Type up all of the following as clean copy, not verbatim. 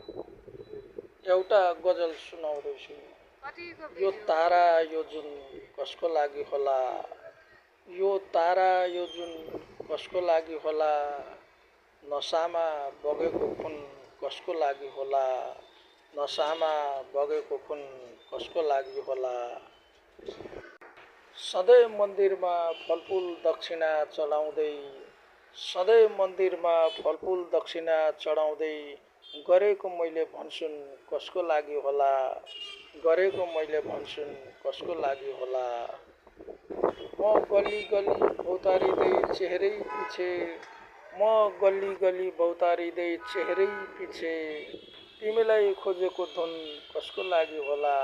एउटा गजल सुनाउँदैछु। यो तारा यो जुन कसको लागि होला, यो तारा यो जुन कसको लागि होला, नसामा बगेको खुन कसको लागि होला, नसामा बगेको खुन कसको लागि होला। सधैँ मन्दिरमा फलफुल दक्षिणा चढाउँदै, सधैँ मन्दिरमा फलफुल दक्षिणा चढाउँदै गरेको मैले भन्सुन कसको लागि होला, गरेको मैले भन्सुन कसको लागि होला। म गल्ली गल्ली भौतारिँदै चेहरै पछि, म गल्ली गल्ली भौतारिँदै चेहरै पछि, तिमीलाई खोजेको धुन कसको लागि होला,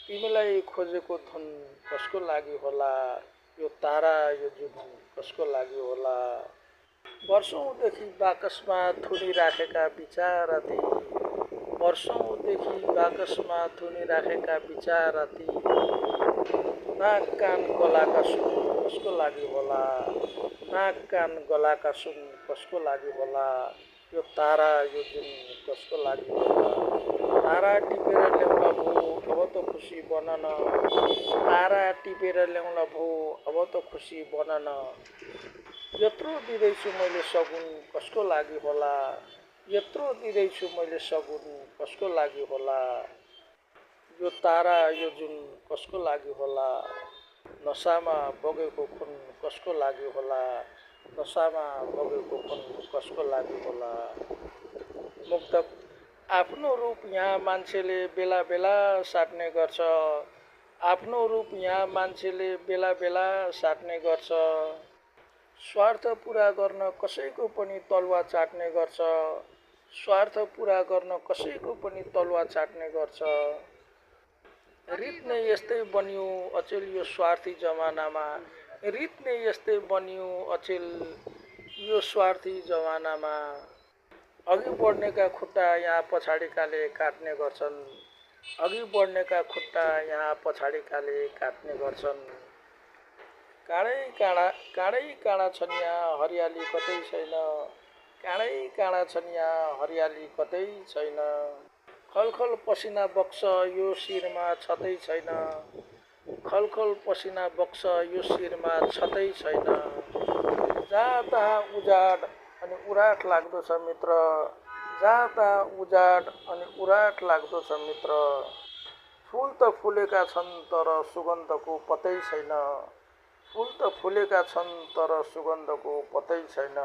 तिमीलाई खोजेको धुन कसको लागि होला। यो तारा यो जुन कसको लागि होला। वर्षौंदेखि बाकसमा थुनिराखेका विचाराती, वर्षौंदेखि बाकसमा थुनिराखेका विचाराती, नाक कान गलाका सुन कसको लागि होला, नाक कान गलाका सुन कसको लागि होला। यो तारा यो जुन कसको लागि होला। तारा टिपेर ल्याउँला भो अब त खुसी बनन, तारा टिपेर ल्याउँला भो अब त खुसी बनन। यत्रो दिँदैछु मैले सगुन कसको लागि होला, यत्रो दिँदैछु मैले सगुन कसको लागि होला। यो तारा यो जुन कसको लागि होला, नसामा बगेको खुन कसको लागि होला, नसामा बगेको खुन कसको लागि होला। मुक्तक। आफ्नो रूप यहाँ मान्छेले बेला बेला साट्ने गर्छ, आफ्नो रूप यहाँ मान्छेले बेला बेला साट्ने गर्छ। स्वार्थ पुरा गर्न कसैको पनि तलुवा चाट्ने गर्छ, स्वार्थ पुरा गर्न कसैको पनि तलुवा चाट्ने गर्छ। रीत नै यस्तै बन्यो अचेल यो स्वार्थी जमानामा, रीत नै यस्तै बन्यो अचेल यो स्वार्थी जमानामा। अघि बढ्नेका खुट्टा यहाँ पछाडिकाले काट्ने गर्छन्, अघि बढ्नेका खुट्टा यहाँ पछाडिकाले काट्ने गर्छन्। काँडै काँडा छन् यहाँ हरियाली कतै छैन, काँडै काँडा छन् यहाँ हरियाली कतै छैन। खलखल पसिना बग्छ यो शिरमा छतै छैन, खलखल पसिना बग्छ यो शिरमा छतै छैन। जहाँ तहाँ उजाड अनि उराट लाग्दो छ मित्र, जहाँ तहाँ उजाड अनि उराट लाग्दो छ मित्र। फुल त फुलेका छन् तर सुगन्धको पत्तै छैन, फुल त फुलेका छन् तर सुगन्धको पत्तै छैन।